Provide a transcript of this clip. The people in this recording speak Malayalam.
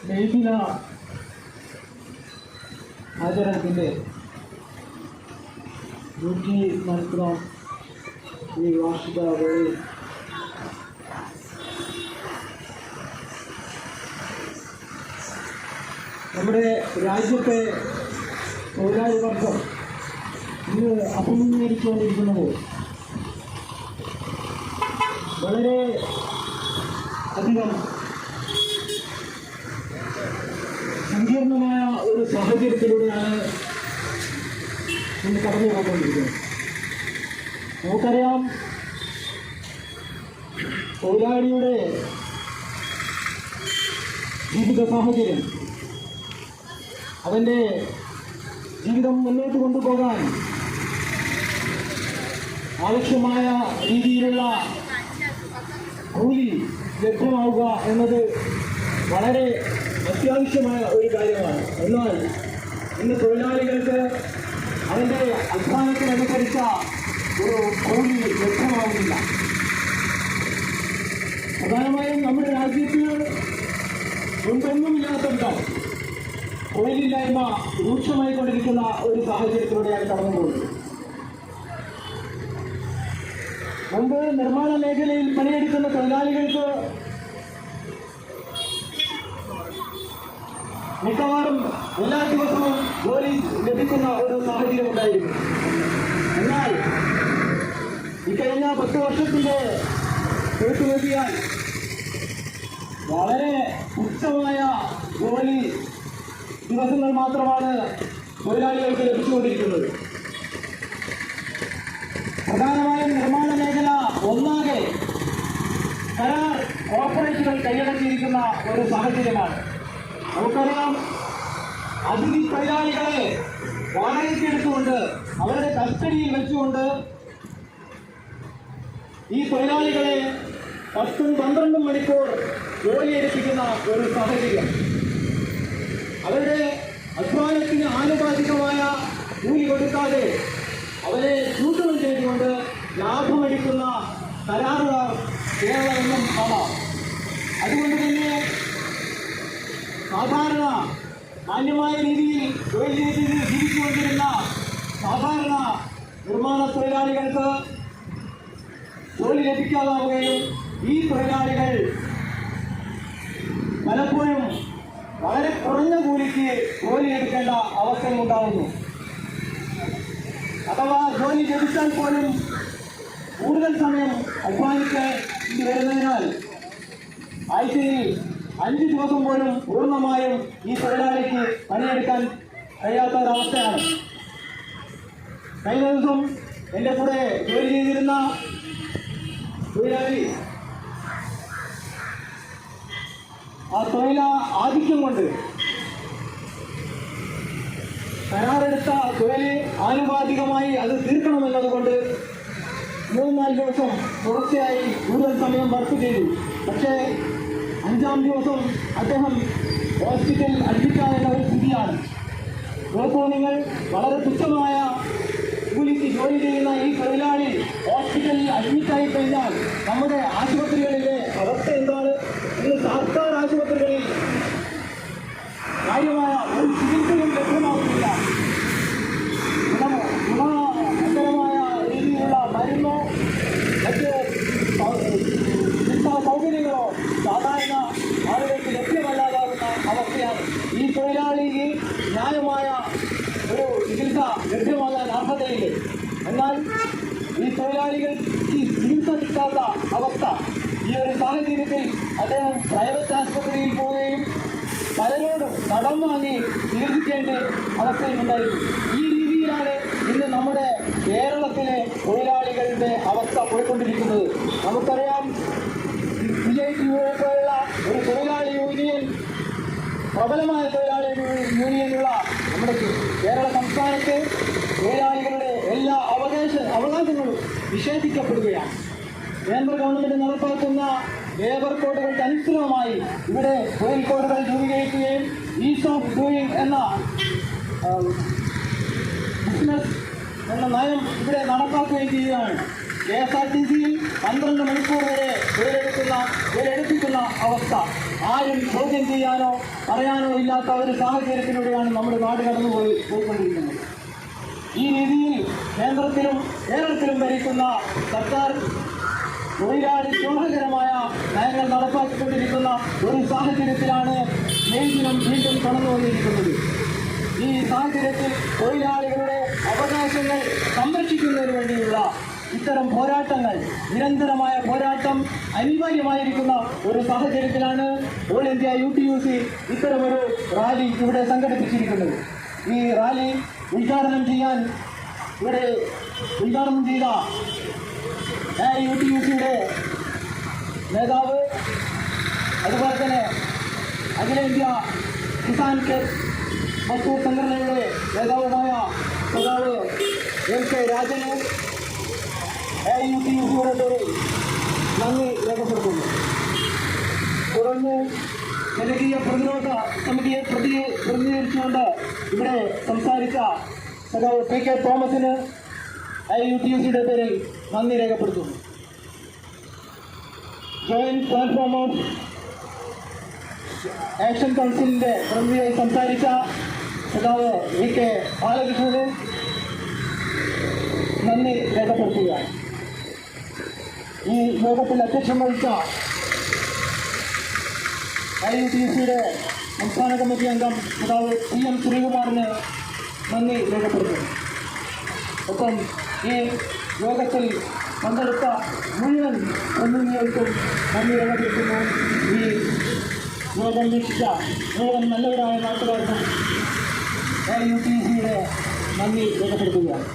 മേദിന ആചരണത്തിൻ്റെ 140 ഈ വാർഷിക വേളയിൽ നമ്മുടെ രാജ്യത്തെ തൊഴിലാളി വർഗം ഇന്ന് അഭിമുഖീകരിച്ചുകൊണ്ടിരിക്കുന്നത് വളരെ അധികം സങ്കീർണമായ ഒരു സാഹചര്യത്തിലൂടെയാണ് ഇന്ന് കടന്നു പോയിക്കൊണ്ടിരിക്കുന്നത്. നമുക്കറിയാം, തൊഴിലാളിയുടെ ജീവിത സാഹചര്യം, അവൻ്റെ ജീവിതം മുന്നോട്ട് കൊണ്ടുപോകാൻ ആവശ്യമായ രീതിയിലുള്ള കൂലി ലഭ്യമാവുക എന്നത് വളരെ അത്യാവശ്യമായ ഒരു കാര്യമാണ്. എന്നാൽ ഇന്ന് തൊഴിലാളികൾക്ക് അവൻ്റെ അധ്വാനത്തിനനുസരിച്ച ഒരു കൂലി ലഭ്യമാവുന്നില്ല. പ്രധാനമായും നമ്മുടെ രാജ്യത്ത് മുൻപൊന്നുമില്ലാത്തവിധം തൊഴിലില്ലായ്മ രൂക്ഷമായി കൊണ്ടിരിക്കുന്ന ഒരു സാഹചര്യത്തിലൂടെയാണ് കടന്നു പോകുന്നത്. മുമ്പ് നിർമ്മാണ മേഖലയിൽ പണിയെടുക്കുന്ന തൊഴിലാളികൾക്ക് മിക്കവാറും എല്ലാ ദിവസവും ജോലി ലഭിക്കുന്ന ഒരു സാഹചര്യം ഉണ്ടായിരുന്നു. എന്നാൽ ഇക്കഴിഞ്ഞ 10 വർഷത്തിൻ്റെ എടുത്തു നോക്കിയാൽ വളരെ തുച്ഛമായ ജോലി ദിവസങ്ങൾ മാത്രമാണ് തൊഴിലാളികൾക്ക് ലഭിച്ചുകൊണ്ടിരിക്കുന്നത്. പ്രധാനമായും നിർമ്മാണ മേഖല ഒന്നാകെ കരാർ കോർപ്പറേറ്റുകൾ കൈയടക്കിയിരിക്കുന്ന ഒരു സാഹചര്യമാണ്. നമുക്കറിയാം, അതിഥി തൊഴിലാളികളെ വാടകയ്ക്ക് എടുത്തുകൊണ്ട് അവരുടെ കസ്റ്റഡിയിൽ വെച്ചുകൊണ്ട് ഈ തൊഴിലാളികളെ 10-12 മണിക്കൂർ ജോലിയെടുപ്പിക്കുന്ന ഒരു സാഹചര്യം. അവരുടെ അധ്വാനത്തിന് ആനുപാതികമായ കൂലി കൊടുക്കാതെ അവരെ ചൂഷണം ചെയ്തുകൊണ്ട് ലാഭമെടുക്കുന്ന കരാറുകാർ കേരളമെന്നും കാണാം. അതുകൊണ്ട് തന്നെ സാധാരണ മാന്യമായ രീതിയിൽ തൊഴിൽ ചെയ്ത് ജീവിച്ചുകൊണ്ടിരുന്ന സാധാരണ നിർമ്മാണ തൊഴിലാളികൾക്ക് ജോലി ലഭിക്കാതാവുകയും ഈ തൊഴിലാളികൾ പലപ്പോഴും വളരെ കുറഞ്ഞ കൂലിക്ക് ജോലിയെടുക്കേണ്ട അവസ്ഥയുണ്ടാകുന്നു. അഥവാ ജോലി ലഭിച്ചാൽ പോലും കൂടുതൽ സമയം അധ്വാനിക്കേണ്ടി വരുന്നതിനാൽ ആഴ്ചയിൽ 5 ദിവസം പോലും പൂർണ്ണമായും ഈ തൊഴിലാളിക്ക് പണിയെടുക്കാൻ കഴിയാത്ത ഒരവസ്ഥയാണ്. കഴിഞ്ഞ ദിവസം എൻ്റെ കൂടെ ജോലി ചെയ്തിരുന്ന തൊഴിലാളി ആ ആധിക്യം കൊണ്ട് കരാറെടുത്ത തൊഴിൽ ആനുപാതികമായി അത് തീർക്കണമെന്നതുകൊണ്ട് 3-4 ദിവസം തുടർച്ചയായി കൂടുതൽ സമയം വർക്ക് ചെയ്തു. പക്ഷേ 5-ാം ദിവസം അദ്ദേഹം ഹോസ്പിറ്റലിൽ അഡ്മിറ്റായുള്ള ഒരു സ്ഥിതിയാണ്. നിങ്ങൾ വളരെ തുച്ഛമായ കൂലിക്ക് ജോലി ചെയ്യുന്ന ഈ തൊഴിലാളി ഹോസ്പിറ്റലിൽ അഡ്മിറ്റായി കഴിഞ്ഞാൽ നമ്മുടെ ആശുപത്രികളിലെ അവസ്ഥ എന്താണ്? ഇന്ന് സർക്കാർ ആശുപത്രികളിൽ കാര്യമായ ഒരു ചികിത്സയും ലഭ്യമാകുന്നില്ല. ഗുണകരമായ രീതിയിലുള്ള മരുന്നോ മറ്റ് ചികിത്സാ സൗകര്യങ്ങളോ സാധാരണ ആളുകൾക്ക് ലഭ്യമല്ലാതാകുന്ന അവസ്ഥയാണ്. ഈ തൊഴിലാളിക്ക് ന്യായമായ ഒരു ചികിത്സ ലഭ്യമാകാൻ അർഹതയില്ല. എന്നാൽ ഈ തൊഴിലാളികൾക്ക് ചികിത്സ കിട്ടാത്ത അവസ്ഥ. ഈ ഒരു സാഹചര്യത്തിൽ അദ്ദേഹം പ്രൈവറ്റ് ആശുപത്രിയിൽ പോവുകയും പലരോടും കടം വാങ്ങി ചികിത്സിക്കേണ്ട അവസ്ഥയുണ്ടായിരുന്നു. ഈ രീതിയിലാണ് ഇന്ന് നമ്മുടെ കേരളത്തിലെ തൊഴിലാളികളുടെ അവസ്ഥ പോയിക്കൊണ്ടിരിക്കുന്നത്. നമുക്കറിയാം, CITUവിനെ പോലുള്ള ഒരു തൊഴിലാളി യൂണിയൻ, പ്രബലമായ തൊഴിലാളി യൂണിയനുള്ള നമ്മുടെ കേരള സംസ്ഥാനത്ത് തൊഴിലാളികളുടെ എല്ലാ അവകാശങ്ങളും നിഷേധിക്കപ്പെടുകയാണ്. കേന്ദ്ര ഗവൺമെന്റ് നടപ്പാക്കുന്ന ലേബർ കോഡുകൾക്ക് അനുസൃതമായി ഇവിടെ തൊഴിൽ കോഡുകൾ രൂപീകരിക്കുകയും ഈസ് ഓഫ് ഡൂയിങ് എന്ന ബിസിനസ് എന്ന നയം ഇവിടെ നടപ്പാക്കുകയും ചെയ്യുകയാണ്. KSRTCയിൽ 12 മണിക്കൂർ വരെ വേരെടുപ്പിക്കുന്ന അവസ്ഥ ആരും ചോദ്യം ചെയ്യാനോ പറയാനോ ഇല്ലാത്ത ഒരു സാഹചര്യത്തിലൂടെയാണ് നമ്മുടെ നാട് പോയിക്കൊണ്ടിരിക്കുന്നത്. ഈ രീതിയിൽ കേന്ദ്രത്തിലും കേരളത്തിലും ഭരിക്കുന്ന സർക്കാർ തൊഴിലാളി ദ്രോഹകരമായ നയങ്ങൾ നടപ്പാക്കിക്കൊണ്ടിരിക്കുന്ന ഒരു സാഹചര്യത്തിലാണ് മെയ് ദിനം വീണ്ടും കടന്നുകൊണ്ടിരിക്കുന്നത്. ഈ സാഹചര്യത്തിൽ തൊഴിലാളികളുടെ അവകാശങ്ങൾ സംരക്ഷിക്കുന്നതിന് വേണ്ടിയുള്ള ഇത്തരം പോരാട്ടങ്ങൾ, നിരന്തരമായ പോരാട്ടം അനിവാര്യമായിരിക്കുന്ന ഒരു സാഹചര്യത്തിലാണ് ഓൾ ഇന്ത്യ UTUC ഇത്തരമൊരു റാലി ഇവിടെ സംഘടിപ്പിച്ചിരിക്കുന്നത്. ഈ റാലി ഉദ്ഘാടനം ചെയ്ത UTUCയുടെ നേതാവ്, അതുപോലെ തന്നെ അഖിലേന്ത്യാ കിസാൻ മസ്ദൂർ സംഘടനയുടെ നേതാവുമായ സഖാവ് MK രാജന് UTUCയുടെ പേരിൽ നന്ദി രേഖപ്പെടുത്തുന്നു. തുടർന്ന് ജനകീയ പ്രതിരോധ സമിതിയെ പ്രതിനിധീകരിച്ചുകൊണ്ട് ഇവിടെ സംസാരിച്ച സഖാവ് PK തോമസിന് UTUCയുടെ പേരിൽ നന്ദി രേഖപ്പെടുത്തുന്നു. ജോയിന്റ് പ്ലാറ്റ്ഫോം ഓഫ് ആക്ഷൻ കൗൺസിലിന്റെ പ്രതിനിധിയായി സംസാരിച്ച സഖാവ് VK ബാലകൃഷ്ണന് നന്ദി രേഖപ്പെടുത്തുകയാണ്. ഈ യോഗത്തിൽ അധ്യക്ഷം വഹിച്ച UTUCയുടെ സംസ്ഥാന കമ്മിറ്റി അംഗം സഖാവ് PM ശ്രീകുമാറിന് നന്ദി രേഖപ്പെടുത്തുന്നു. ഒപ്പം ഈ യോഗത്തിൽ പങ്കെടുത്ത മുഴുവൻ പ്രതിനിധികൾക്കും നന്ദി രേഖപ്പെടുത്തുന്നു. ഈ യോഗം വീക്ഷിച്ച മുഴുവൻ നല്ലവരായ നാട്ടുകാർക്കും UTUCയുടെ നന്ദി രേഖപ്പെടുത്തുകയാണ്.